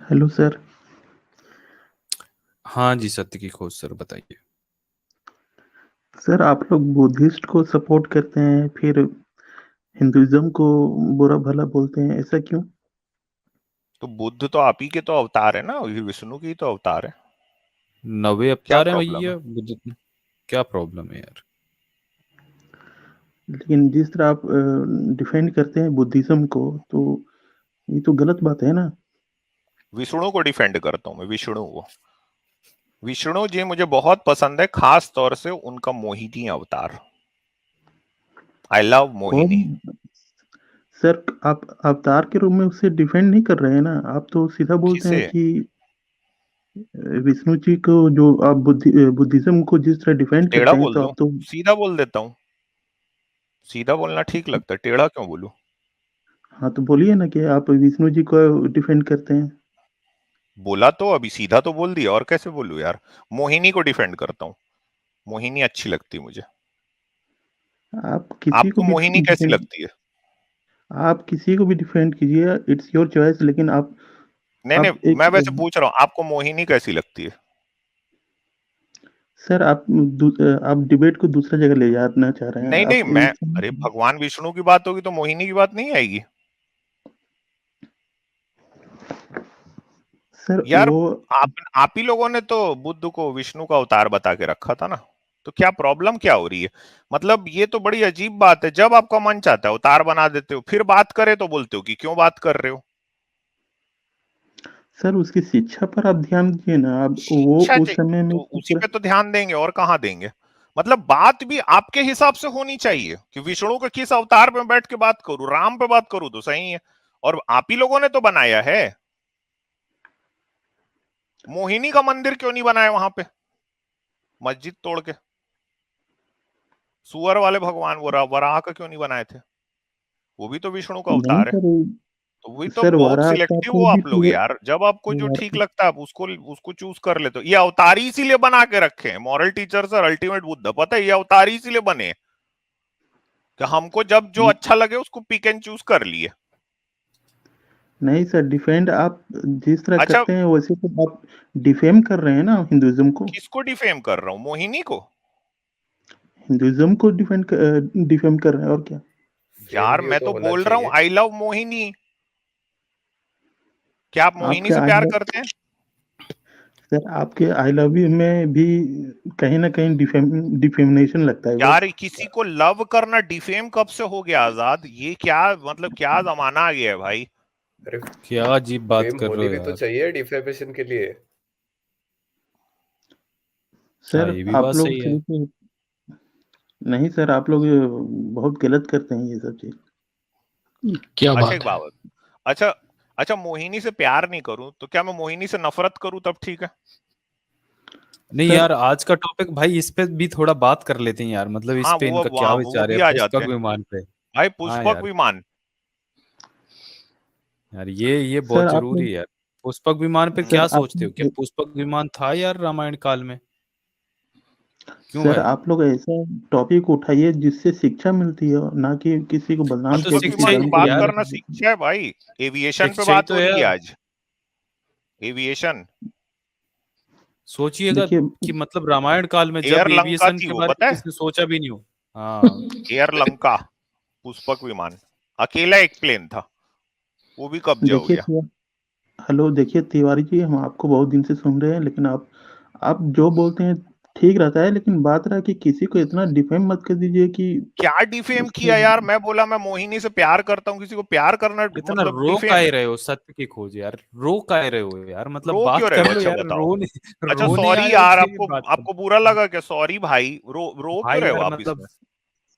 Hello sir. हाँ जी, सत्य की खोज सर, बताइए। सर आप लोग बुद्धिस्ट को सपोर्ट करते हैं, फिर हिंदुइज्म को बुरा भला बोलते हैं, ऐसा क्यों? तो बुद्ध तो आप ही के तो अवतार है ना, ये विष्णु की तो अवतार है। नवे क्या अवतार हैं प्रॉब्लम है? भैया बुद्ध में। क्या प्रॉब्लम है यार? लेकिन जिस तरह आप डिफेंड करते हैं बुद्धिज्म को, तो ये तो गलत बात है ना। विष्णु को डिफेंड करता हूँ मैं, विष्णु को। विष्णु जी मुझे बहुत पसंद है, खास तौर से उनका मोहिनी अवतार। I love Mohini. कौन? सर आप अवतार के रूप में उसे डिफेंड नहीं कर रहे हैं ना, आप तो सीधा बोलते हैं किसे? कि विष्णु जी को, जो आप बुद्धिज्म को जिस तरह डिफेंड टेढ़ा करते हैं, बोल तो दूं? आप तो। सीधा बोल देता हूँ। सीधा बोलना ठीक लगता है, टेढ़ा क्यों बोलूं? हाँ, तो बोलिए ना कि आप विष्णु जी को डिफेंड करते हैं। बोला तो अभी सीधा तो बोल दिया, और कैसे बोलूं यार। मोहिनी को डिफेंड करता हूँ। मोहिनी अच्छी लगती है मुझे। आप किसी को आपको भी मोहिनी कैसी डिफेंड लगती है? आप किसी को भी डिफेंड कीजिए, इट्स योर चॉइस, लेकिन आप नहीं आप नहीं, एक मैं वैसे पूछ रहा हूँ, आपको मोहिनी कैसी लगती है? सर आप डिबेट को दूसरा जगह ले जाना चाह रहे हैं नहीं नहीं, आप मैं, इस। अरे भगवान विष्णु की बात होगी तो मोहिनी की बात नहीं आएगी? सर यार, वो आप ही लोगों ने तो बुद्ध को विष्णु का अवतार बता के रखा था ना। तो क्या प्रॉब्लम क्या हो रही है? मतलब ये तो बड़ी अजीब बात है, जब आपका मन चाहता है अवतार बना देते हो, फिर बात करे तो बोलते हो कि क्यों बात कर रहे हो। सर उसकी शिक्षा पर आप ध्यान दीजिए ना, आप वो शिक्षा उस चाहिए समय में तो किस उसी तरह। पे तो ध्यान देंगे, और कहाँ देंगे? मतलब बात भी आपके हिसाब से होनी चाहिए कि विष्णु के किस अवतार पे बैठ के बात करूं, राम पे बात करूं तो सही है। और आप ही लोगों ने तो बनाया है। मोहिनी का मंदिर क्यों नहीं बनाया वहां पे, मस्जिद तोड़ के? सुअर वाले भगवान वराह का क्यों नहीं बनाए थे? वो भी तो विष्णु का नहीं अवतार है। सर। तो वही तो, सर बहुत वारा अवतार सिलेक्टिव को हो भी आप लोग तो यार, जब आपको जो ठीक वारा- लगता है आप उसको उसको चूज कर लेते हो। ये अवतारी इसीलिए बना के रखे हैं मॉरल टीचर्स और अल्टीमेट बुद्ध, पता है, ये अवतारी इसीलिए बने हैं कि हमको जब जो अच्छा लगे उसको पिक एंड चूज कर लिए। नहीं सर, डिफेंड आप जिस तरह अच्छा, करते हैं वैसे तो आप डिफेम कर रहे हैं ना हिंदुइज्म को। किसको डिफेम कर रहा हूँ, मोहिनी को? हिंदुइज्म को डिफेम कर रहे हैं, और क्या? यार फेम भी मैं तो तो होना बोल रहा हूँ चाहिए। I love Mohini. क्या आप मोहिनी आपके से आई प्यार लव करते हैं? सर, आपके आई लव यू में भी कहीं ना कहीं डिफेमिनेशन लगता है वो। यार किसी को लव करना डिफेम कब से हो गया आजाद? ये क्या मतलब, क्या जमाना आ गया है भाई? अरे, क्या अजीब बात फेम कर रहे होनी हो भी तो यार? चाहिए डिफेमेशन के लिए। हाँ, सर ये भी आप बात लोग सही है। देखिए, नहीं सर, आप लोग बहुत गलत करते हैं ये सब चीज। क्या अच्छा एक बात है? बात, अच्छा, अच्छा मोहिनी से प्यार नहीं करूं तो क्या मैं मोहिनी से नफरत करूं तब ठीक है? नहीं सर यार, आज का टॉपिक भाई इस पे भी थोड़ा बात कर लेते हैं यार, मतलब इस हाँ पे वो इनका क्या वहाँ वो विचार है भी आ जाते पुस्तक हैं। विमान पे। भाई हाँ पुष्पक यार। विमान। यार ये सर बहुत आप जरूरी लोग है यार। पुष्पक विमान पे सर क्या आप सोचते हो? क्या पुष्पक विमान था यार रामायण काल में? क्यों सर भाई? आप लोग ऐसा टॉपिक उठाइए जिससे शिक्षा मिलती है, ना कि किसी को हाँ बदनाम तो किया, पुष्पक किसी शिक्षा विमान ही पे धर्म तो को बात यार। करना बदनाम किया। शिक्षा है भाई। एविएशन पे शिक्षा ही बात तो हो है रही है यार। आज। एविएशन। सोचिएगा देखिए कि मतलब रामायण काल में जब एयर लंका एविएशन थी के वो, बारे में पता है? किसने सोचा भी नहीं हो। हाँ। एयर लंका। पुष्पक विमान। अकेला एक प्लेन था, वो भी कब्जा हो देखिए गया। हेलो, देखिए तिवारी जी, हम आपको बहुत दिन से सुन रहे हैं, लेकिन आप जो बोलते हैं ठीक रहता है, लेकिन बात रहा है कि किसी को इतना डिफेम मत कर दीजिए कि क्या डिफेम उसको। किया यार? मैं बोला मैं मोहिनी से प्यार करता हूँ, किसी को प्यार करना इतना मतलब रो डिफेम काहे है? रहे हो सत्य की खोज यार? रो काहे रहे हो यार? मतलब रो क्यों बात रहे हो, कर लो अच्छा यार। बताओ। रो नहीं, अच्छा रो नहीं सॉरी आया यार, इसलिए आपको बात कर। आपको बुरा लगा क्या? सॉरी भाई, रो रो क्यों भाई रहे हो यार आप मतलब, इसमें?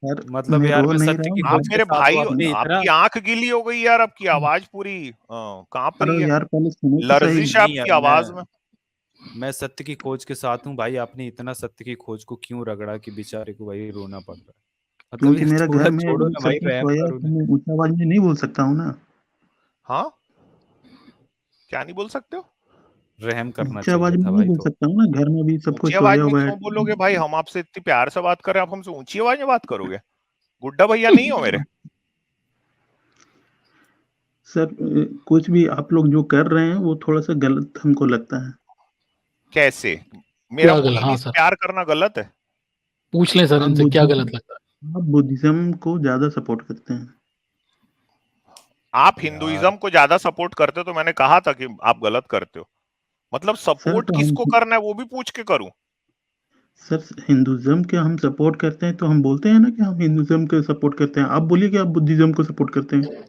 सर मतलब मैं यार रो मैं नहीं सत्य रहा की हूँ, आप खोज के मेरे साथ हूँ, भाई, आपने इतना। आपकी आंख गीली हो गई यार, आपकी आवाज पूरी कांप रही अरे है। यार पहले सुनो तो सही। लर्जिश है नहीं आपकी यार, आवाज में। मैं सत्य की खोज के साथ हूँ भाई। आपने इतना सत्य की खोज को क्यों रगड़ा कि बेचारे को भाई रोना पड़ रहा है? मतलब क्योंकि यार मेरा थोड़ा घर छोड़ो में ना सब भाई, कुछ रहम सोया, करो तो ना। मैं ऊंची आवाज में नहीं बोल सकता हूँ ना। हाँ, क्या नहीं बोल सकते हो? रहम करना ऊंची आवाज चाहिए में था नहीं भाई बोल तो। सकता हूँ ना, घर में भी सब ऊंची कुछ आवाज सोया में हुआ है। क्यों बोलोगे भाई? हम आपसे इतनी प्यार से बात कर रहे हैं, आप हमसे ऊंची आवाज में बात करोगे? गुड्डा भैया नहीं हो मेरे? सर कुछ भी आप लोग जो कर रहे हैं वो थोड़ा-सा गलत हमको लगता है। कैसे? मेरा क्या गलत? मोहिनी हाँ से सर, प्यार करना गलत है? पूछ लें सर आप इनसे क्या गलत लगता है? बुद्धिज़्म को ज़्यादा सपोर्ट करते हैं। आप यार हिंदुइज्म को ज्यादा सपोर्ट करते हो तो मैंने कहा था कि आप गलत करते हो। मतलब सर सपोर्ट तो हम किसको करना है वो भी पूछ के करूं? सर हिंदुइज़्म के हम सपोर्ट करते हैं तो हम बोलते हैं ना कि हम हिंदुइज़्म को सपोर्ट करते हैं। आप बोलिए कि आप बुद्धिज़्म को सपोर्ट करते हैं।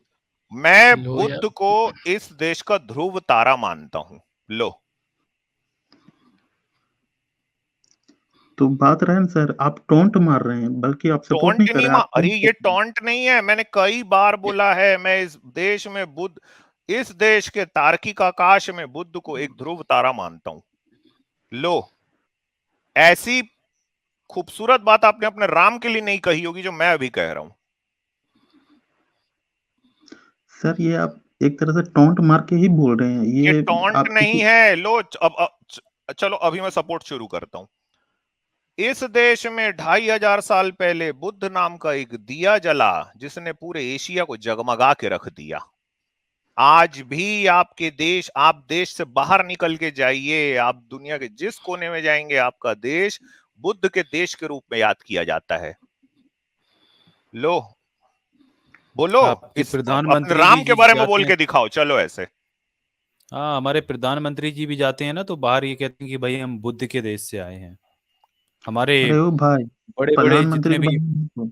मैं लो यार, बुद्ध को इस देश का ध्रुव तारा मानता हूं। लो, तो बात रहे ना सर, आप टॉन्ट मार रहे हैं, बल्कि आप सपोर्ट नहीं टॉन्ट कर नहीं रहे हैं, आप अरे टॉन्ट ये कर रहे हैं। टॉन्ट नहीं है, मैंने कई बार बोला है, मैं इस देश में बुद्ध, इस देश के तार्किक आकाश में बुद्ध को एक ध्रुव तारा मानता हूं। लो, ऐसी खूबसूरत बात आपने अपने राम के लिए नहीं कही होगी जो मैं अभी कह रहा हूं। सर ये आप एक तरह से टॉन्ट मार के ही बोल रहे हैं। ये ये टॉन्ट आप नहीं किसी है। लो, चलो अभी मैं सपोर्ट शुरू करता हूं। इस देश में 2500 साल पहले बुद्ध नाम का एक दिया जला, जिसने पूरे एशिया को जगमगा के रख दिया। आज भी आपके देश, आप देश से बाहर निकल के जाइए, आप दुनिया के जिस कोने में जाएंगे, आपका देश बुद्ध के देश के रूप में याद किया जाता है। लो, बोलो, आपके इस अपने प्रधानमंत्री राम जी के जी बारे में जाते बोल हैं। के दिखाओ, चलो ऐसे। हाँ, हमारे प्रधानमंत्री जी भी जाते हैं ना, तो बाहर ये कहते हैं कि भाई हम बुद्ध के देश से आए हैं। हमारे अरे ओ भाई, बड़े बड़े प्रधानमंत्री जितने के भी, बारे में मत बोलो।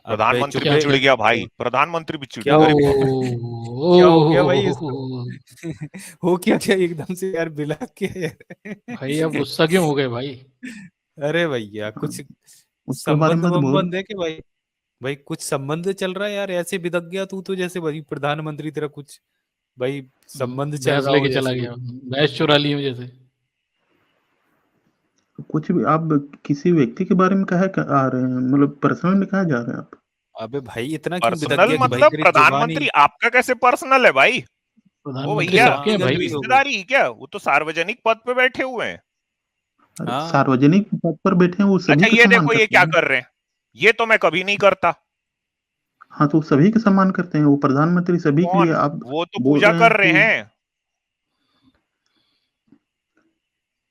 अबे प्रधानमंत्री चुप भी क्या है चिढ़ क्या? गया क्या भाई, हो प्रधानमंत्री भी चिढ़ क्या गया। हो ओ अरे गया बाप रे। क्या हो गया ओ भाई इसको? हो क्या एकदम से यार बिला के भाई आप गुस्सा क्यों हो गए भाई? अरे भैया हाँ, कुछ उसके बारे संबंध में मत बोल। वंबंध है कि भाई? भाई कुछ संबंध चल रहा है यार, ऐसे बिदक गया तू तो जैसे भाई प्रधानमंत्री तेरा कुछ भाई संबंध चल भैंस रहा हो लेके चला जैसे गया, कुछ। भैंस चुरा ली मुझे से। कुछ भी आप किसी व्यक्ति के बारे में काहे आ रहे हैं? मतलब पर्सनल में कहाँ जा रहे हैं आप? अबे भाई इतना क्यों बिदक पर्सनल गया कि भाई मतलब तेरी जुबान ही। प्रधानमंत्री आपका कैसे पर्सनल है भाई? ओ प्रधानमंत्री भैया, सबके हाँ हैं ये भाई। कोई गलती हो गई। रिश्तेदारी है क्या? वो तो सार्वजनिक पद पे बैठे हुए हैं। अरे हाँ सार्वजनिक पद पर बैठे हैं, वो सभी अच्छा का ये सम्मान देखो ये करते क्या हैं। कर रहे हैं, ये तो मैं कभी नहीं करता। हाँ, तो सभी का सम्मान करते हैं, वो प्रधानमंत्री सभी के लिए कौन? आप वो तो बोल पूजा रहे हैं कर रहे कि हैं।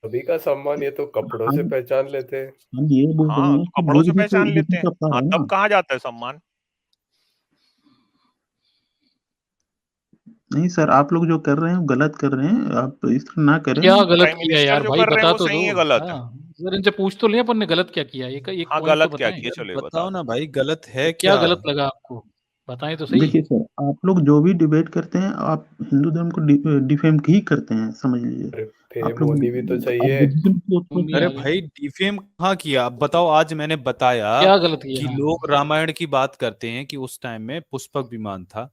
सभी का सम्मान ये तो कपड़ों से हम पहचान लेते हैं। हम ये बोल रहे हाँ, हैं तो कि कपड़ों बुद्ध से भी तो पहचान बुद्ध लेते का हैं। अवतार हाँ, है तब ना? कहाँ जाता है सम्मान? नहीं सर, आप लोग जो कर रहे हैं वो गलत कर रहे हैं, आप इस तरह ना करें। क्या गलत प्राइम किया मिनिस्टर यार जो भाई, कर रहे हैं बता वो तो दो। सही है गलत है? हाँ, सर इनसे पूछ तो लिया अपन ने गलत क्या किया, एक हाँ, पॉइंट तो गलत क्या बताएं। किए, यार चलो ये बता बताओ दो। ना भाई गलत है क्या क्या? गलत लगा आपको? बताएं तो सही। देखिए सर, आप लोग जो भी डिबेट करते हैं, आप हिंदू धर्म को डिफेम ही करते हैं, समझ लीजिए। अरे आप फेम लोग होनी भी तो आप चाहिए। बुद्धिज्म को मम्मी अरे आ गई। भाई डिफेम कहाँ किया? अब बताओ, आज मैंने बताया क्या गलत किया? कि हाँ, लोग रामायण की बात करते हैं कि उस टाइम में पुष्पक विमान था।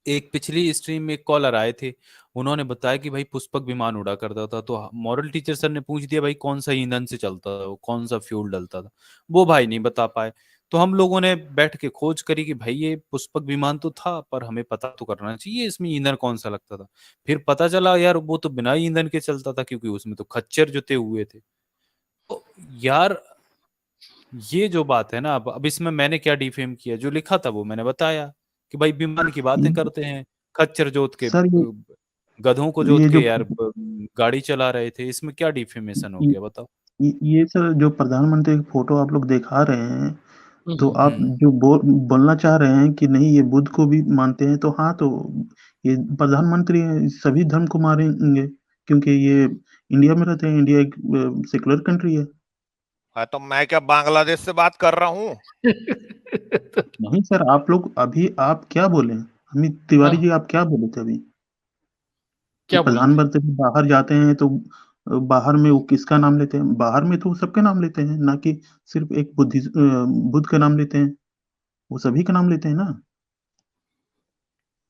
एक पिछली स्ट्रीम में एक कॉलर आए थे, उन्होंने बताया कि भाई पुष्पक विमान उड़ा करता था, तो मॉरल टीचर सर ने पूछ दिया भाई कौन सा ईंधन से चलता था, वो कौन सा फ्यूल डलता था। वो भाई नहीं बता पाए। तो हम लोगों ने बैठ के खोज करी कि भाई ये पुष्पक विमान तो था, पर हमें पता तो करना चाहिए इसमें ईंधन कौन सा लगता था। फिर पता चला यार वो तो बिना ईंधन के चलता था, क्योंकि उसमें तो खच्चर जुते हुए थे। तो यार ये जो बात है ना, अब इसमें मैंने क्या डिफेम किया? जो लिखा था वो मैंने बताया कि भाई विमान की बातें ये करते हैं, खच्चर जोत के सर गधों को जोत ये के जो यार गाड़ी चला रहे थे, इसमें क्या डिफेमेशन हो ये, गया बताओ? ये सर जो प्रधानमंत्री की फोटो आप लोग दिखा रहे हैं, तो आप हम्म। जो बोलना चाह रहे हैं कि नहीं ये बुद्ध को भी मानते हैं, तो हाँ, तो ये प्रधानमंत्री हैं, सभी धर्म को मानेंगे, क्योंकि ये इंडिया में रहते हैं। इंडिया एक सेकुलर कंट्री है। हाँ, तो मैं क्या बांग्लादेश से बात कर रहा हूँ? नहीं सर, आप लोग अभी आप क्या बोले? अमित तिवारी जी, हाँ, आप क्या बोले थे अभी? कि क्या बोले थे? प्रधानमंत्री बाहर जाते हैं तो बाहर में वो किसका नाम लेते हैं? बाहर में तो वो सबके नाम लेते हैं, ना कि सिर्फ एक बुद्ध का नाम लेते हैं। वो सभी का नाम लेते हैं ना।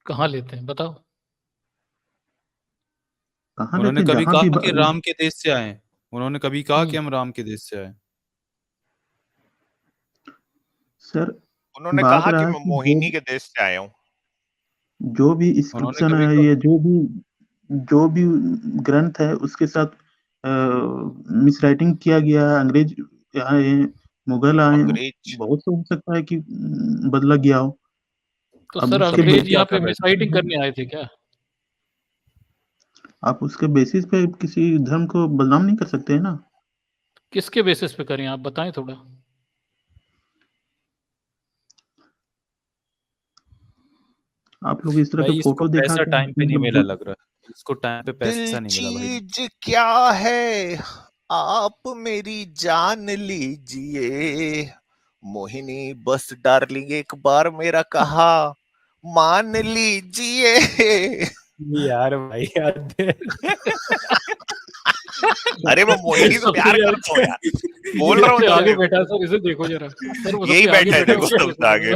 कहाँ लेते हैं बताओ? कहाँ लेते उन्होंने हैं? कभी जहाँ भी कहा कि राम के देश से आए हैं? उन्होंने कभी कहा कि हम्म। हम राम के देश से आए? सर, उन्होंने बात कहा कि रहा मैं कि मोहिनी के देश से आया हूँ। जो भी उन्होंने इंस्क्रिप्शन कभी है, कहा? ये जो भी ग्रंथ है, उसके साथ मिस राइटिंग किया गया है। अंग्रेज आए हैं, मुगल आए हैं, अंग्रेज? बहुत से हो सकता है कि बदला गया हो। तो अब सर उसके अंग्रेज बेसिस यहाँ पे क्या मिसराइटिंग करने आए थे क्या? आप उसके बेसिस पे किसी धर्म को बदनाम नहीं कर सकते हैं ना। किसके बेसिस पे करें आप बताएं थोड़ा। आप लोग इस तरह के भाई इसको फोटो दिखा पैसा के टाइम पे नहीं मिला बुद्ध लग रहा है, इसको टाइम पे पैसा नहीं मिला भाई। दिल चीज क्या है आप मेरी जान लीजिए, मोहिनी बस डार्लिंग एक बार मेरा कहा मान लीजिए। यार भाई याद है। अरे मैं मोहिनी से प्यार सबसे यार करता हूँ यार, बोल रहा हूँ सबसे तो आगे मेरे बैठा है को। सर, इसे देखो जरा सर, वो यही सबसे आगे बैठा है बैठा देखो, है, सबसे आगे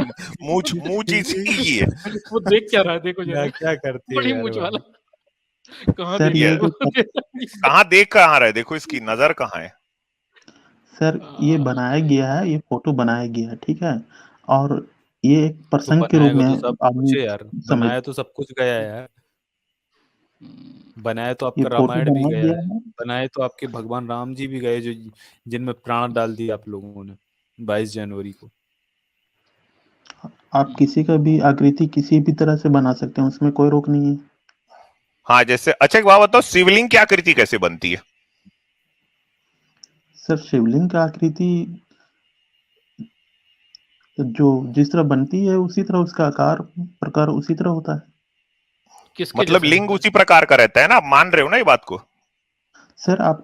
मुंह चीज की है। वो देख क्या रहा है देखो क्या जरा, क्या करते हो बड़ी यार मूंछ भाई। वाला। कहाँ सर देख ये रहा जो है कहाँ देख कहाँ रहा है, देखो इसकी नजर कहाँ है। सर ये बनाया गया है, ये फोटो बनाया गया है, ठीक है। और ये एक तो पर्सन के रूप बनाएगा में तो सब कुछ आदमी है यार, समझ, बनाया तो सब कुछ गया है यार। बनाया तो ये आपका फोटो रामायण भी बनाया गया गया है, है। बनाए तो आपके भगवान राम जी भी गए, जो जिनमें प्राण डाल दिए आप लोगों ने 22 जनवरी को। आप किसी का भी आकृति किसी भी तरह से बना सकते हैं, उसमें कोई रोक नहीं है। हाँ जैसे, अच्छा एक बात बताओ, शिवलिंग की आकृति कैसे बनती है? सर शिवलिंग की आकृति जो जिस तरह बनती है उसी तरह उसका आकार प्रकार उसी तरह होता है। किसके मतलब जैसा लिंग होता है? उसी प्रकार का रहता है ना, आप मान रहे हो ना ये बात को? सर आप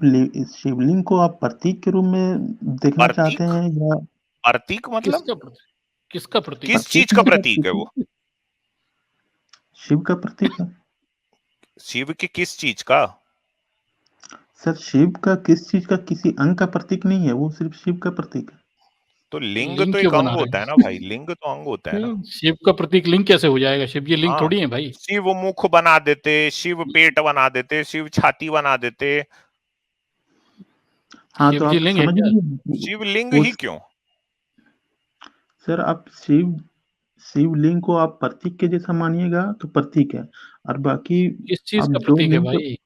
शिवलिंग को आप प्रतीक के रूप में देखना चाहते प्रतीक? हैं या प्रतीक मतलब किसका प्रतीक? किसका प्रतीक? किस प्रतीक चीज का मतलब प्रतीक है वो? शिव का प्रतीक है। शिव की किस चीज का? सर शिव का किस चीज का किसी अंग का प्रतीक नहीं है, वो सिर्फ शिव का प्रतीक है। तो तो लिंग लिंग तो क्यों एक बना अंग रहे होता है ना हैं? भाई, लिंग तो अंग होता है ना। शिव का प्रतीक लिंग कैसे हो जाएगा? शिव जी लिंग हाँ, थोड़ी है भाई। शिव मुख बना देते, शिव पेट बना देते, शिव छाती बना देते। हाँ तो शिव जी आप लिंग है समझ क्या? लीजिए शिव लिंग वो ही क्यों? सर आप शिवलिंग को आप प्रतीक के जैसा मानिएगा तो प्रतीक है, और बाकी किस चीज आप का जो प्रतीक है लिंग भाई?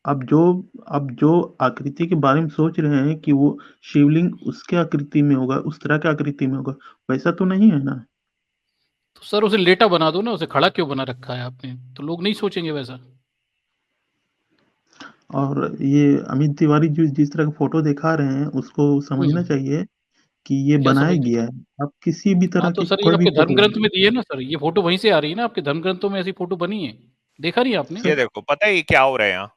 आप जो आप जो आकृति के बारे में सोच रहे हैं कि वो शिवलिंग उसके आकृति में होगा, उस तरह की आकृति में होगा, वैसा तो नहीं है ना। तो सर उसे लेटा बना दो ना, उसे खड़ा क्यों बना रखा है आपने? तो लोग नहीं सोचेंगे वैसा। और ये अमित तिवारी जो जिस तरह का फोटो दिखा रहे हैं उसको समझना हम्म, चाहिए कि ये क्या बनाया समझना गया चाहिए? है। आप किसी भी हाँ तरह तो की सर ये कोई भी आपके धर्म फोटो, ग्रंथ में दिए ना सर, ये फोटो वहीं से आ रही है ना, आपके धर्म ग्रंथों में ऐसी फोटो बनी है, देखा नहीं आपने? ये सर देखो, पता है ये क्या हो रहा है यहाँ?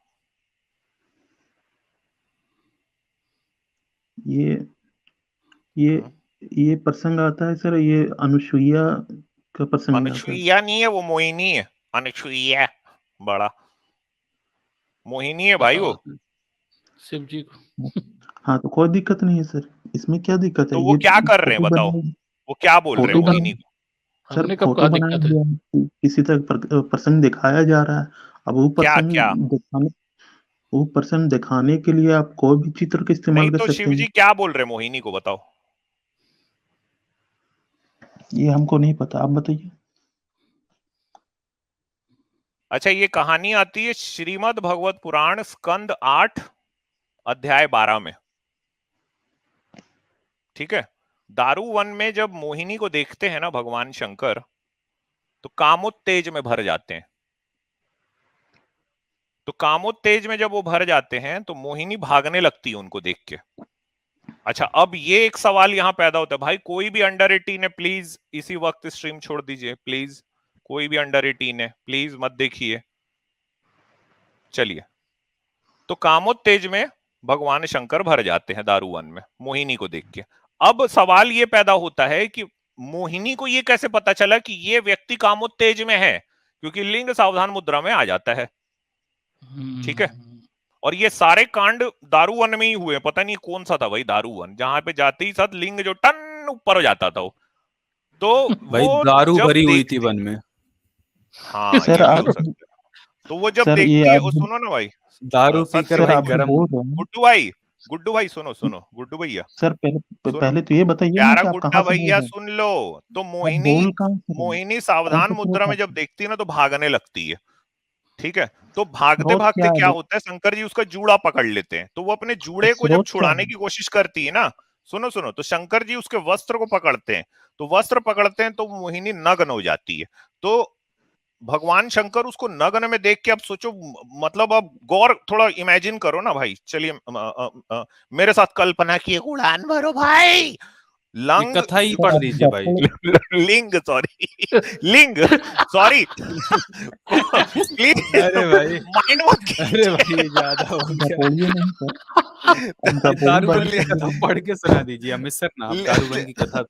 ये ये हम्म? ये प्रसंग आता है सर, ये अनुसुईया का प्रसंग आता है। अनुसुईया नहीं है वो, मोहिनी है। अनुसुईया बड़ा मोहिनी है भाई बताओ वो। आपने, शिव जी को। हाँ तो कोई दिक्कत नहीं है सर, इसमें क्या दिक्कत है, तो वो ये क्या कर रहे हैं फोटो बताओ, बनाया, वो क्या बोल रहे फोटो हैं हमने कब मोहिनी बना को? सर हमने कब फोटो कहा बनाया दिक्कत है? गया है, किसी तरह प्रसंग दिखाया जा रहा है। अब वो क्या क्या? प्रसंग दिखाने, वो प्रसंग दिखाने के लिए आप कोई भी चित्र का नहीं इस्तेमाल कर तो सकते शिव हैं। जी क्या बोल रहे हैं मोहिनी को बताओ। ये हमको नहीं पता, आप बताइए। अच्छा ये कहानी आती है श्रीमद् भगवत पुराण स्कंद 8 अध्याय 12 में, ठीक है। दारू वन में जब मोहिनी को देखते हैं ना भगवान शंकर, तो कामोत्तेज में भर जाते हैं। तो कामोत्तेज में जब वो भर जाते हैं तो मोहिनी भागने लगती है उनको देख के। अच्छा अब ये एक सवाल यहां पैदा होता है, भाई कोई भी अंडर 18 है प्लीज इसी वक्त स्ट्रीम छोड़ दीजिए प्लीज, कोई भी अंडर 18 है प्लीज मत देखिए। चलिए, तो कामोत्तेज में भगवान शंकर भर जाते हैं दारूवन में मोहिनी को देख के। अब सवाल ये पैदा होता है कि मोहिनी को ये कैसे पता चला कि ये व्यक्ति कामोत्तेज में है, क्योंकि लिंग सावधान मुद्रा में आ जाता है, ठीक है। और ये सारे कांड दारूवन में ही हुए, पता नहीं कौन सा था भाई दारूवन, जहां पे जाते ही साथ लिंग जो टन ऊपर हो जाता था वो। तो भाई वो दारू जब भरी हुई थी देखती, वन में, हाँ सर ये भी आप हो सकता है। तो वो जब सर ये देखती है, आप सुनो ना भाई, दारू सत्य पीकर सर भाई भाई, आप जो गरम। बोल रहे हैं, गुड्डू भाई सुनो सुनो, गुड्डू भैया सर सुनो, पहले तो ये बताइए ना प्यारा कि आप गुड्डा कहाँ से बोल भैया रहे हैं। सुन लो। तो आप मोहिनी, बोल कहाँ से रहे हैं, मोहिनी कौन सावधान सा मुद्रा स्रोत में है जब आपका? देखती है ना तो भागने लगती है, ठीक है। तो भागते स्रोत भागते क्या क्या है? होता है, शंकर जी उसका जूड़ा पकड़ लेते हैं, तो वो अपने जूड़े को जब स्रोत क्या छुड़ाने है? की कोशिश करती है ना, सुनो सुनो, तो शंकर जी उसके वस्त्र को पकड़ते हैं, तो वस्त्र पकड़ते हैं तो मोहिनी नग्न हो जाती है। तो भगवान शंकर उसको नग्न में देख के, अब सोचो, मतलब अब गौर थोड़ा इमेजिन करो ना भाई, चलिए मेरे साथ कल्पना की एक उड़ान भरो भाई। ये कथा ही पढ़ दीजिए भाई। लिंग, सॉरी लिंग, सॉरी प्लीज अरे भाई, माइंड मत अरे भाई ज्यादा हो गया। गपोड़िए नहीं सर, दारूबन की कथा पढ़ के सुना दीजिए अमित सर ना, आप दारूबन की कथा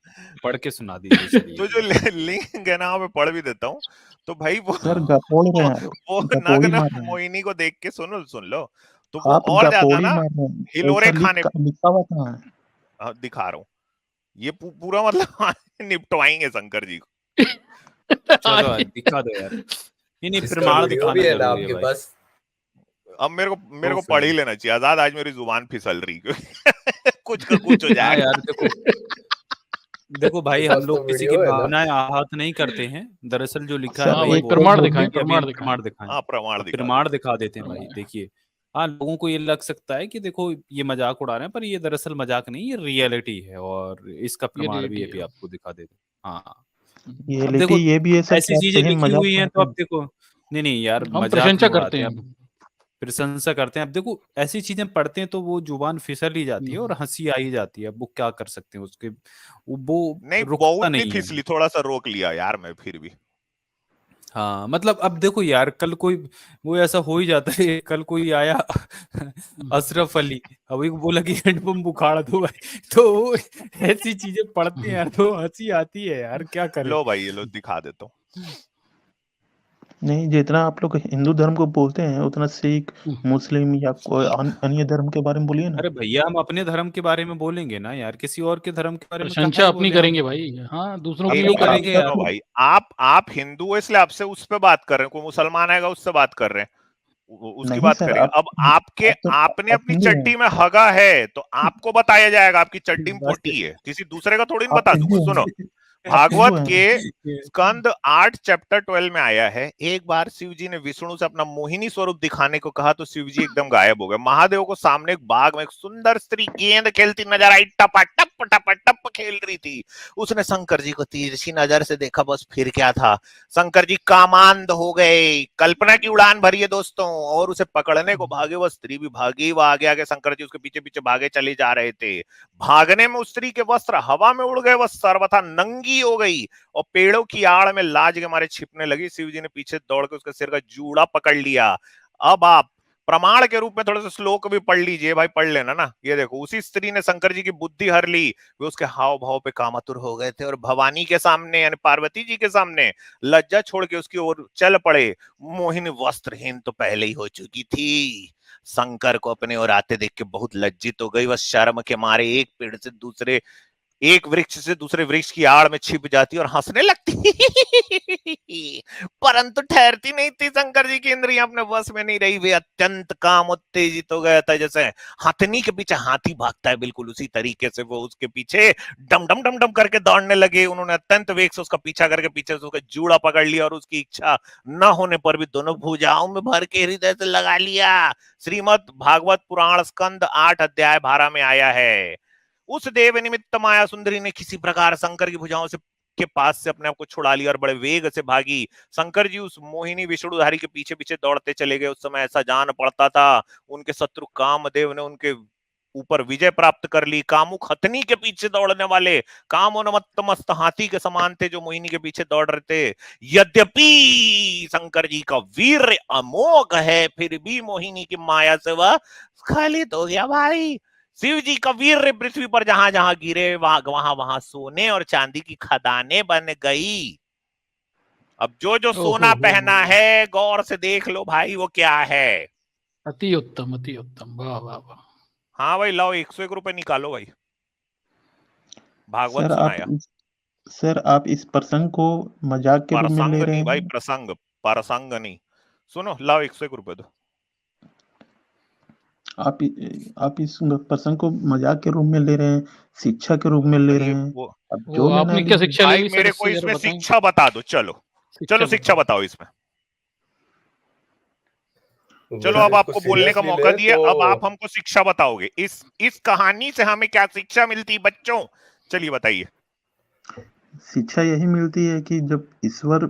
पढ़ के सुना दीजिए सर। तो जो लिंग है ना, मैं पढ़ भी देता हूँ। तो भाई वो सर गपोड़ रहे हैं, वो गपोड़ी नग्न मार रहे हैं, मोहिनी को देख के सुन लो, तो वो आप और ज्यादा गपोड़ी ना मार रहे हैं, हिलोरे ऐसा खाने लिखा हुआ कहाँ है? दिखा रहा हूँ। ये पूरा मतलब निपटवाएंगे शंकर जी को। चलो दिखा दो यार, नहीं इसका प्रमाण वीडियो दिखाना भी है ना जरूरी है आपके भाई। पास? अब मेरे को फिर पढ़ ही लेना चाहिए आजाद, आज मेरी जुबान फिसल रही कुछ का कुछ हो हाँ जाएगा। यार देखो भाई, आपके हम पास तो लोग किसी की वीडियो है ना? भावनाएं आहत नहीं करते हैं, दरअसल जो लिखा है सर हाँ वही वही एक बोल प्रमाण रहे हैं। दिखाएं, कि अभी प्रमाण हम दिखाएं। प्रमाण दिखाएं, हाँ, प्रमाण दिखा प्रमाण दिखा देते हैं भाई। देखिए, हाँ लोगों को ये लग सकता है कि देखो ये मजाक उड़ा रहे हैं, पर ये दरअसल मजाक नहीं, ये रियलिटी है, और इसका ये प्रमाण भी रियलिटी अभी है। आपको दिखा देते हैं। हाँ ये अब लिटी देखो, ये भी है सर ऐसी कि आप चीजें सही लिखी मजाक हुई हैं तो बनाते अब देखो, नहीं यार हम मजाक प्रशंसा नहीं करते उड़ाते हैं, हैं। अब प्रशंसा करते हैं। अब देखो ऐसी चीजें पढ़ते हैं तो वो जुबान फिसल ही जाती है और हंसी आ ही जाती है। अब वो क्या कर सकते हैं उसके, वो नहीं, रुकता बहुत नहीं नहीं है। फिसली, थोड़ा सा रोक लिया यार मैं फिर भी। हाँ मतलब अब देखो यार, कल कोई वो ऐसा हो ही जाता है, कल कोई आया अशरफ अली, अब एक बोला कि हैंडपंप उखाड़ दो भाई, तो वो ऐसी चीजें पढ़ते हैं यार तो हंसी आती है यार, क्या करें। लो भाई, ये लो दिखा देता हूँ। नहीं, जितना आप लोग हिंदू धर्म को बोलते हैं उतना सिख, मुस्लिम या कोई अन्य धर्म के बारे में बोलिए ना। अरे भैया, हम अपने धर्म के बारे में बोलेंगे ना यार, किसी और के धर्म के बारे में कहाँ प्रशंसा ही अपनी बोले हम। करेंगे भाई, हाँ दूसरों अब की क्यों नहीं देखो, करेंगे करेंगे यार। सुनो यार। भाई, आप हिंदू हो इसलिए आपसे उस पे बात कर रहे हैं, कोई मुसलमान आएगा उससे बात कर रहे हैं, उसकी नहीं बात सर, करेंगे। अब आपके आपने आप अपनी हिंदू हैं, चड्डी में हगा है तो आपको बताया जाएगा आपकी चड्डी में बस पोटी है, किसी दूसरे का थोड़ी ना आप बता दूंगा। हिंदू सुनो, हैं, आप हिंदू भागवत के ये- स्कंद 8 चैप्टर 12 में आया है, एक बार शिव जी ने विष्णु से अपना मोहिनी स्वरूप दिखाने को कहा तो शिव जी एकदम गायब हो गए। महादेव को सामने एक बाग में एक सुंदर स्त्री गेंद खेलती नजर आई, टपाटप टपाटप खेल रही थी। उसने शंकर जी को तिरछी नजर से देखा, बस फिर क्या था, शंकर जी कामांध हो गए, कल्पना की उड़ान भरी है दोस्तों, और उसे पकड़ने को भागे। वह स्त्री भी भागी, वह आगे आगे, शंकर जी उसके पीछे पीछे भागे चले जा रहे थे। भागने में उस स्त्री के वस्त्र हवा में उड़ गए, वह सर्वथा नंगी हो गई और पेड़ों की आड़ में लाज के मारे छिपने लगी। शिव जी ने पीछे दौड़ के उसके सिर का जूड़ा पकड़ लिया। अब आप प्रमाण के रूप में थोड़े से श्लोक भी पढ़ लीजिए भाई, पढ़ लेना ना। ये देखो, उसी स्त्री ने शंकर जी की बुद्धि हर ली, वे उसके हाव भाव पे कामातुर हो गए थे और भवानी के सामने यानी पार्वती जी के सामने लज्जा छोड़ के उसकी ओर चल पड़े। मोहिनी वस्त्रहीन तो पहले ही हो चुकी थी, शंकर को अपने ओर आते देख के बहुत लज्जित हो गई। वह शर्म के मारे एक पेड़ से दूसरे, एक वृक्ष से दूसरे वृक्ष की आड़ में छिप जाती और हंसने लगती परंतु ठहरती नहीं थी। शंकर जी की इंद्रियां अपने वश में नहीं रही, वे अत्यंत काम उत्तेजित हो गया था। जैसे हथनी के पीछे हाथी भागता है, बिल्कुल उसी तरीके से वो उसके पीछे डम डम डम डम करके दौड़ने लगे। उन्होंने अत्यंत वेग से उसका पीछा करके पीछे से उसका जूड़ा पकड़ लिया और उसकी इच्छा न होने पर भी दोनों भुजाओं में भर के हृदय से लगा लिया। श्रीमद् भागवत पुराण स्कंद 8 अध्याय 12 में आया है। उस देव निमित्त माया सुंदरी ने किसी प्रकार शंकर की भुजाओं से के पास से अपने आप को छुड़ा लिया और बड़े वेग से भागी। शंकर जी उस मोहिनी विष्णुधारी के पीछे पीछे दौड़ते चले गए। उस समय ऐसा जान पड़ता था उनके शत्रु कामदेव ने उनके ऊपर विजय प्राप्त कर ली। कामुक हथनी के पीछे दौड़ने वाले कामोन्मत्त मस्त हाथी के समान थे जो मोहिनी के पीछे दौड़ रहे थे। यद्यपि शंकर जी का वीर अमोघ है, फिर भी मोहिनी की माया से वह स्खलित हो गया भाई। शिव जी का वीर पृथ्वी पर जहां जहां गिरे वहां वहां सोने और चांदी की खदानें बन गई। अब जो सोना पहना है गौर से देख लो भाई, वो क्या है। अति उत्तम, अति उत्तम, वाह वाह वाह। हाँ भाई, लाओ 101 रुपए निकालो भाई, भागवत सर सुनाया। सर आप इस प्रसंग को मजाक के रूप में प्रसंग ले रहे नहीं भाई, हैं? प्रसंग, प्रसंग नहीं। सुनो, लाओ 101 रुपए दो। आप इस प्रसंग को मजाक के रूप में ले रहे हैं, शिक्षा के रूप में ले रहे हैं? वो अब जो लेना आपने है क्या लीजिए। शिक्षा भाई ली सर, मेरे को इससे जरा इसमें बताएं। शिक्षा बता दो। चलो चलो शिक्षा बताओ। बताओ इसमें। चलो अब आपको बोलने का सीरियसली मौका ले दिया, तो अब आप हमको शिक्षा बताओगे। इस कहानी से हमें क्या शिक्षा मिलती बच्चों, चलिए बताइए। शिक्षा यही मिलती है कि जब ईश्वर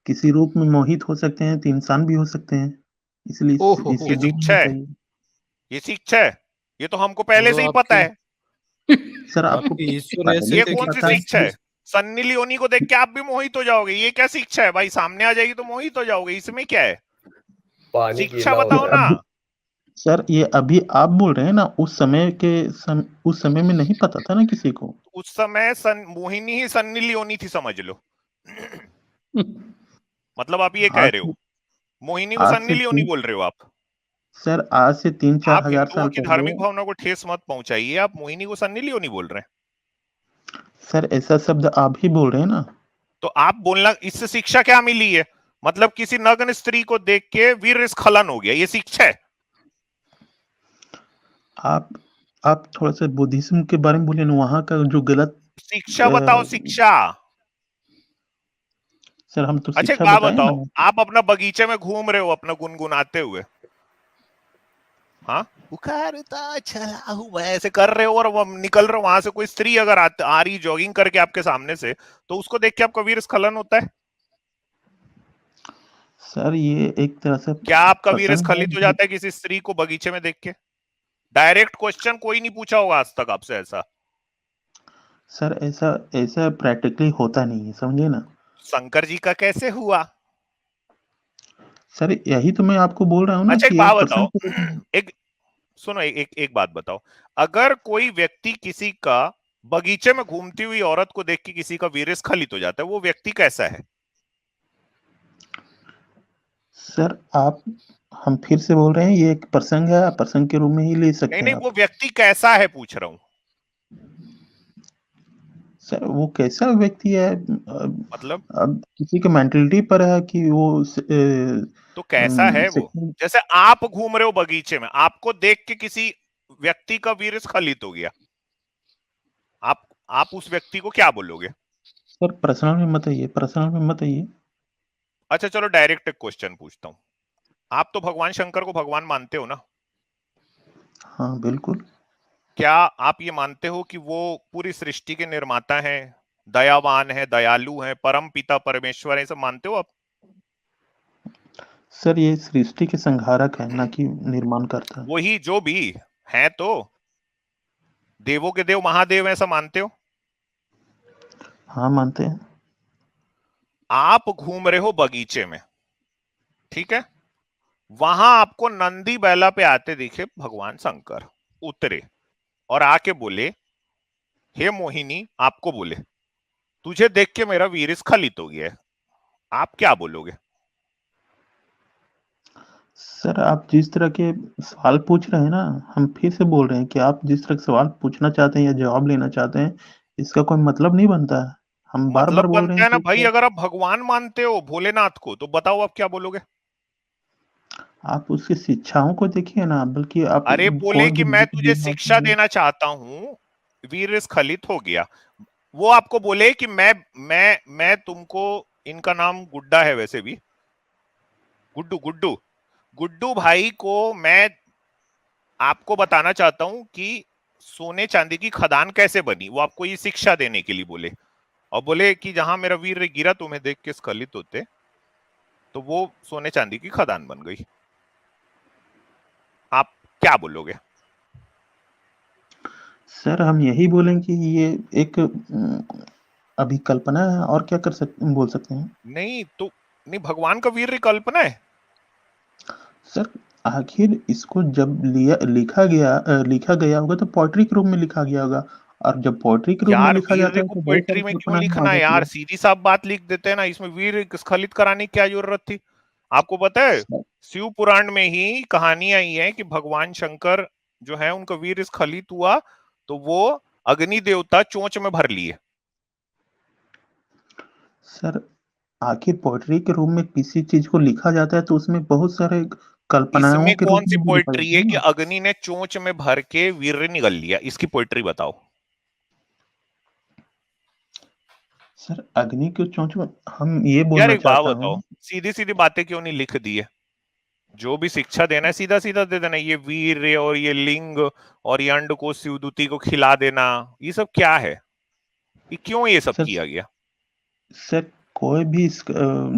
किसी रूप में मोहित हो सकते हैं तो इंसान भी हो सकते हैं, इसलिए ओहो हो ये इससे दूर शिक्षा रहना है, चाहिए। ये शिक्षा है, ये तो हमको पहले तो से ही पता आपके है। सर आपको आपके ईश्वर ऐसे पहले ये थे से कि कौन सी पता है शिक्षा कि है? सन्नी लियोनी को देख के आप भी मोहित हो जाओगे, ये क्या शिक्षा है भाई? सामने आ जाएगी तो मोहित हो जाओगे, इसमें क्या है? पानी शिक्षा गीला बताओ होता ये है। ना। अभी सर ये अभी आप बोल रहे हैं ना, उस समय में नहीं पता था ना किसी को। उस समय मोहिनी ही सन्नी लियोनी थी, समझ लो। मतलब आप ये कह आज रहे हो, से मोहिनी को आज सन्नी से लियोनी तीन बोल रहे हो आप? सर आज से 3-4 आप हजार हिंदुओं साल की पहले। धार्मिक भावना को ठेस मत पहुंचाइए, आप मोहिनी को सन्नी लियोनी बोल रहे हैं। सर ऐसा शब्द आप ही बोल रहे हैं ना। तो आप बोलना, इससे शिक्षा क्या मिली है? मतलब किसी नग्न स्त्री को देख के वीर स्खलन हो गया, ये शिक्षा है? आप आप थोड़ा सा बुद्धिज्म के बारे में बोलिए ना, वहाँ का जो गलत शिक्षा बताओ, शिक्षा। सर हम तो अच्छा एक शिक्षा बात बताए बताओ, ना। आप अपना बगीचे में घूम रहे हो अपना गुनगुनाते हुए, हाँ, पुकारता चला हूं मैं, ऐसे कर रहे हो और वो निकल रहे हो, वहां से कोई स्त्री अगर आ रही जॉगिंग करके आपके सामने से, तो उसको देख के आपका वीर स्खलन होता है? सर ये एक तरह से क्या आपका वीर पसंद है स्खलित हो जाता है किसी स्त्री को बगीचे में देख के? डायरेक्ट क्वेश्चन, कोई नहीं पूछा होगा आज तक आपसे ऐसा। सर ऐसा ऐसा प्रैक्टिकली होता नहीं है, समझे ना। शंकर जी का कैसे हुआ? सर यही तो मैं आपको बोल रहा हूँ ना अच्छा एक कि बात एक बताओ, प्रसंग के रूप में। एक सुनो, एक बात बताओ, अगर कोई व्यक्ति किसी का बगीचे में घूमती हुई औरत को देख के किसी का वीर स्खलित हो जाता है, वो व्यक्ति कैसा है? सर आप हम फिर से बोल रहे हैं ये एक प्रसंग है, आप प्रसंग के रूप में ही ले नहीं सकते हैं नहीं, आप। वो व्यक्ति कैसा है पूछ रहा हूं। सर वो कैसा व्यक्ति है, मतलब अब किसी के मेंटलिटी पर है कि वो तो कैसा है वो? सेक्सुअल। जैसे आप घूम रहे हो बगीचे में, आपको देख के किसी व्यक्ति का वीर स्खलित हो गया, आप उस व्यक्ति को क्या बोलोगे? सर पर्सनल में मत आइए, पर्सनल में मत आइए। अच्छा चलो डायरेक्ट एक क्वेश्चन पूछता हूं, आप तो भगवान शंकर को भगवान मानते हो ना? हाँ बिल्कुल। क्या आप ये मानते हो कि वो पूरी सृष्टि के निर्माता हैं, दयावान है, दयालु है, परम पिता परमेश्वर है, सब मानते हो आप? सर ये सृष्टि के संहारक है, ना कि निर्माण करता। वही जो भी है, तो देवों के देव महादेव ऐसा मानते हो? हाँ मानते हैं। आप घूम रहे हो बगीचे में, ठीक है, वहां आपको नंदी बैला पे आते दिखे भगवान शंकर, उतरे और आके बोले, हे मोहिनी, आपको बोले, तुझे देख के मेरा वीर स्खलित हो गया है, आप क्या बोलोगे? सर आप जिस तरह के सवाल पूछ रहे हैं ना, हम फिर से बोल रहे हैं कि आप जिस तरह के सवाल पूछना चाहते हैं या जवाब लेना चाहते हैं, इसका कोई मतलब नहीं बनता है। हम बार मतलब बार बोल रहे बनता हैं है ना कि भाई, अगर आप भगवान मानते हो भोलेनाथ को, तो बताओ आप क्या बोलोगे? आप उसकी शिक्षाओं को देखिए ना, बल्कि आप अरे बोले कोई कि भी मैं बुक तुझे भी आप शिक्षा देना चाहता हूं, वीर स्खलित हो गया, वो आपको बोले कि मैं तुमको, इनका नाम गुड्डा है वैसे भी, गुड्डू गुड्डू, गुड्डू भाई को मैं आपको बताना चाहता हूं कि सोने चांदी की खदान कैसे बनी, वो आपको ये शिक्षा देने के लिए बोले, और बोले कि जहां मेरा वीर गिरा तुम्हें देख के स्खलित होते, तो वो सोने चांदी की खदान बन गई, आप क्या बोलोगे? सर हम यही बोलें कि ये एक अभिकल्पना है, और क्या बोल सकते हैं। नहीं तो, नहीं, भगवान का वीर कल्पना है? सर आखिर इसको जब लिखा गया होगा तो पोएट्री के रूप में लिखा गया होगा, और जब पोएट्री के रूप में यार लिखा वीर जाता है को तो बहुत पोएट्री सारी में क्यों कल्पनाएं आ लिखना है जाती यार, है। सीधी साफ बात लिख देते हैं ना, इसमें वीर स्खलित कराने की क्या जरूरत थी? आपको पता है, शिव पुराण में ही कहानी आई है कि भगवान शंकर जो है उनका वीर स्खलित हुआ, तो वो अग्नि देवता चोंच में भर लिए। सर आखिर पोएट्री के रूप में किसी चीज को लिखा जाता है तो उसमें बहुत सारे कल्पनाओं इसमें के रूप कौन सी में ही लिखा पोएट्री जाता है है कि ना। अग्नि ने चोंच में भर के वीर निगल लिया, इसकी पोएट्री बताओ। सर अग्नि के चोंच में हम ये यार बोलना एक बात चाहता हूँ। बताओ, सीधी सीधी बातें क्यों नहीं लिख दी है? जो भी शिक्षा देना है सीधा सीधा दे देना, ये वीर और ये लिंग और ये अंड को शिवदूती को खिला देना, ये सब क्या है, ये क्यों ये सब सर किया गया? सर कोई भी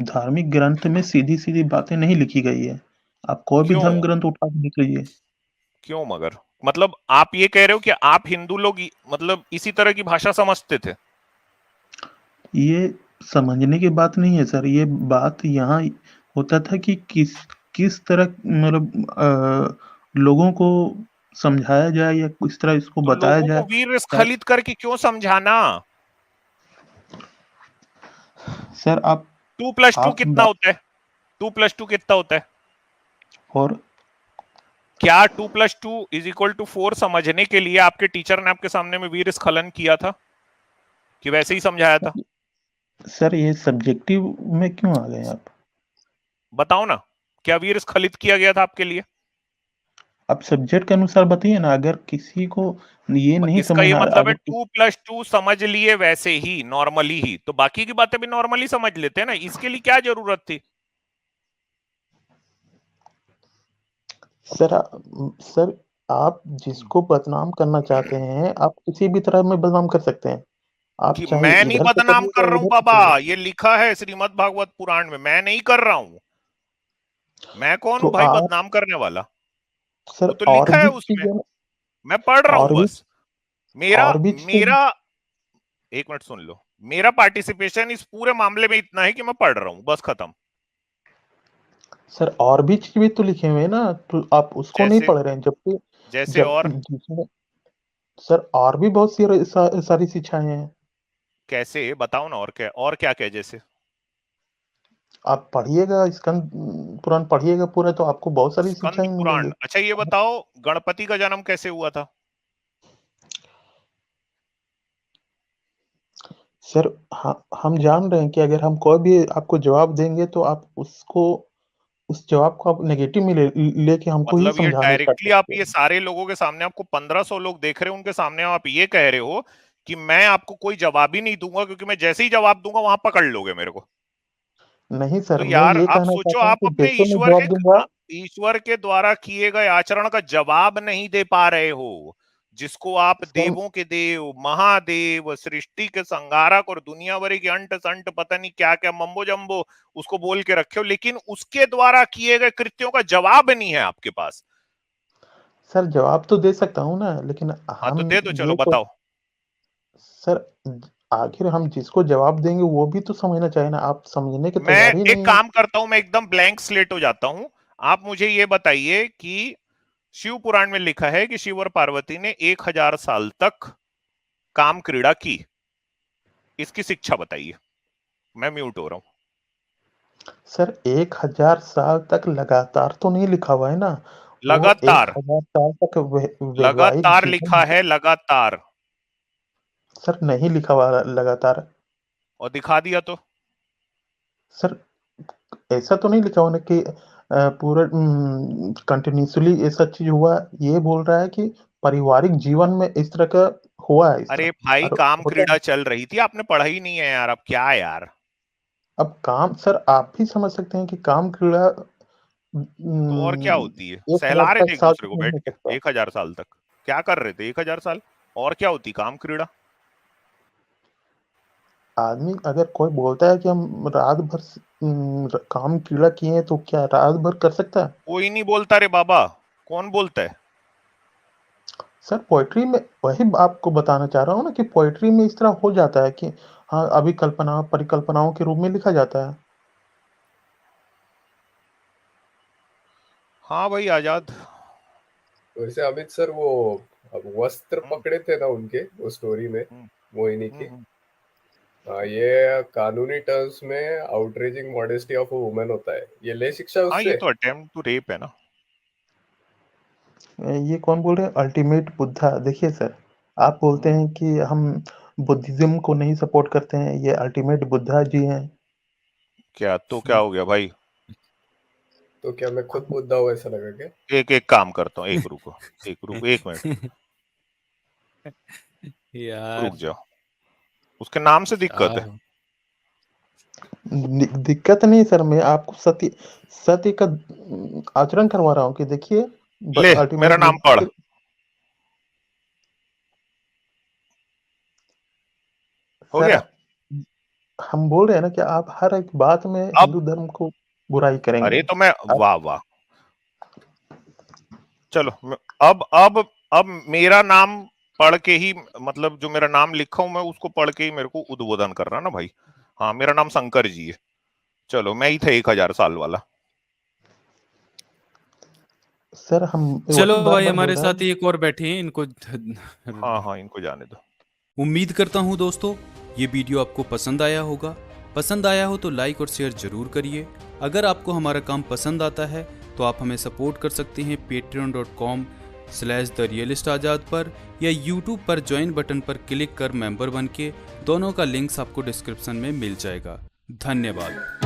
धार्मिक ग्रंथ में सीधी सीधी बातें नहीं लिखी गई है। आप कोई भी क्यों धर्म ग्रंथ उठा के देख लीजिए। क्यों मगर मतलब आप ये कह रहे हो कि आप हिंदू लोग मतलब इसी तरह की भाषा समझते थे? ये समझने की बात नहीं है सर, ये बात यहाँ होता था कि किस तरह मतलब लोगों को समझाया जाए या किस तरह इसको तो बताया लोगों को जाए। वीर स्खलित करके क्यों समझाना? सर 2+2 आप कितना होता है? 2+2 कितना होता है? और क्या 2+2 = 4 समझने के लिए आपके टीचर ने आपके सामने में वीर स्खलन किया था कि वैसे ही समझाया था? सर ये सब्जेक्टिव में क्यों आ गए आप? बताओ ना, क्या वीर स्खलित किया गया था आपके लिए? आप सब्जेक्ट के अनुसार बताइए ना, अगर किसी को ये नहीं इसका ये समझना मतलब है अगर 2+2 समझ लिए वैसे ही नॉर्मली ही, तो बाकी की बातें भी नॉर्मली समझ लेते हैं ना, इसके लिए क्या जरूरत थी? सर आप जिसको बदनाम करना चाहते हैं, आप किसी भी तरह में बदनाम कर सकते हैं। आप कि चाहे मैं नहीं इधर से बदनाम करिए कर या रहा हूं उधर से बाबा, करिए। ये लिखा है श्रीमद् भागवत पुराण में, मैं नहीं कर रहा हूं। मैं कौन तो हूं भाई आप बदनाम करने वाला? सर वो तो और लिखा है भी उसमें, चीजें मैं पढ़ रहा हूं और भी बस। मेरा और भी चीजें मेरा एक मिनट सुन लो, मेरा पार्टिसिपेशन इस पूरे मामले में इतना है कि मैं पढ़ रहा हूं, बस खत्म। सर और भी चीजें तो लिखे हुए हैं ना, तो आप उसको नहीं जैसे पढ़ रहे हैं जबकि जैसे जब और जिसमें सर और भी बहुत सारी शिक्षाएं हैं। कैसे बताओ ना, और क्या क्या जैसे? आप पढ़िएगा स्कंद पुराण पढ़िएगा पूरा, तो आपको बहुत सारी स्कंद शिक्षाएं पुराण, मिलेंगी। अच्छा ये बताओ गणपति का जन्म कैसे हुआ था? सर हम जान रहे हैं कि अगर हम कोई भी आपको जवाब देंगे तो आप उसको उस जवाब को आप नेगेटिव में लेके हमको ही मतलब ये समझाना स्टार्ट डायरेक्टली आप करते ये हैं। सारे लोगों के सामने, आपको 1500 लोग देख रहे हो, उनके सामने आप ये कह रहे हो कि मैं आपको कोई जवाब ही नहीं दूंगा, क्योंकि मैं जैसे ही जवाब दूंगा वहां पकड़ लोगे मेरे को? नहीं तो सर, मैं यार ये आप कहना सोचो, चाहता हूँ आप कि अपने जैसे मैं जवाब दूंगा। ईश्वर के द्वारा किए गए आचरण का जवाब नहीं दे पा रहे हो, जिसको आप सर देवों के देव, महादेव, सृष्टि के संहारक और दुनिया भरी के अंट संट पता नहीं क्या क्या मम्बो जम्बो उसको बोल के रखे हो, लेकिन उसके द्वारा किए गए कृत्यों का जवाब नहीं है आपके पास। सर जवाब तो दे सकता हूँ ना, लेकिन हाँ तो हम दे दो, चलो ये तो बताओ। सर आखिर हम जिसको जवाब देंगे वो भी तो समझना चाहिए ना, आप समझने के मैं तैयार ही एक नहीं है। काम करता हूं, मैं एकदम ब्लैंक स्लेट हो जाता हूं। आप मुझे ये बताइए कि शिव पुराण में लिखा है कि शिव और पार्वती ने 1000 साल तक काम क्रीड़ा की, इसकी शिक्षा बताइए। मैं म्यूट हो रहा हूं। सर 1000 साल तक लगातार तो नहीं लिखा हुआ है ना, वो लगातार, 1000 साल तक वैवाहिक लगातार लिखा जीवन। है, लगातार। सर नहीं लिखा हुआ लगातार। और दिखा दिया तो? सर ऐसा तो नहीं लिखा होना कि पूरा कंटिन्यूअसली ऐसा चीज हुआ। ये बोल रहा है कि पारिवारिक जीवन में इस तरह का हुआ है इस अरे तरह भाई और काम होता क्रीड़ा है। चल रही थी, आपने पढ़ा ही नहीं है यार, अब क्या यार। अब काम सर आप भी समझ सकते हैं कि काम क्रीड़ा तो और क्या होती है? एक हजार सहला रहे थे तक एक साल दूसरे तक को नहीं बैठ हो के सकता। 1000 साल तक? क्या कर रहे थे 1000 साल? और क्या होती काम क्रीड़ा? आदमी अगर कोई बोलता है कि हम रात भर काम क्रीड़ा किए हैं तो क्या रात भर कर सकता है? कोई नहीं बोलता रे बाबा, कौन बोलता है? सर पोएट्री में वही आपको बताना चाह रहा हूँ ना कि पोएट्री में इस तरह हो जाता है कि हाँ अभी कल्पना परिकल्पनाओं के रूप में लिखा जाता है। हाँ भाई आजाद। वैसे अमित सर वो अब वस्त्र हम्म, पकड़े थे ना उनके वो स्टोरी में, हम्म, मोहिनी के। हम्म। ये कानूनी टर्म्स में outraging modesty of a woman होता है, ये ले शिक्षा हाँ ये उससे। तो अटेम्प्ट टू रेप है ना। ये कौन बोल रहे हैं अल्टीमेट बुद्धा? देखिए सर, आप बोलते हम्म, हैं कि हम बुद्धिज्म को नहीं सपोर्ट करते हैं, ये अल्टीमेट बुद्धा जी हैं। क्या तो क्या हो गया भाई? तो क्या मैं खुद बुद्धा हूँ ऐसा लगा क्या? एक एक काम करता हूँ, एक रुको 1 मिनट, रुक यार जाओ। उसके नाम से क्या दिक्कत है? दिक्कत नहीं सर, मैं आपको सत्य सत्य का आचरण करवा रहा हूँ कि देखिए ले मेरा नाम पढ़। हो सर गया? हम बोल रहे हैं ना कि आप हर एक बात में अब हिंदू धर्म को बुराई करेंगे। अरे तो मैं आप वाह वाह, चलो अब मेरा नाम पढ़ के ही, मतलब जो मेरा नाम लिखा हूं मैं उसको पढ़ के ही मेरे को उद्बोधन कर रहा ना भाई। हाँ, मेरा नाम शंकर जी है। चलो, मैं ही था 1000 साल वाला। सर हम चलो वही बार भाई, बार बोल हमारे रहे साथ हैं। एक और बैठे हैं, इनको हाँ हाँ, इनको जाने दो। उम्मीद करता हूँ दोस्तों ये वीडियो आपको पसंद आया होगा। पसंद आया हो तो लाइक और शेयर जरूर करिए। अगर आपको हमारा काम पसंद आता है तो आप हमें सपोर्ट कर सकते हैं patreon.com/therealistazad पर, या YouTube पर ज्वाइन बटन पर क्लिक कर मेंबर बन के। दोनों का लिंक्स आपको डिस्क्रिप्शन में मिल जाएगा। धन्यवाद।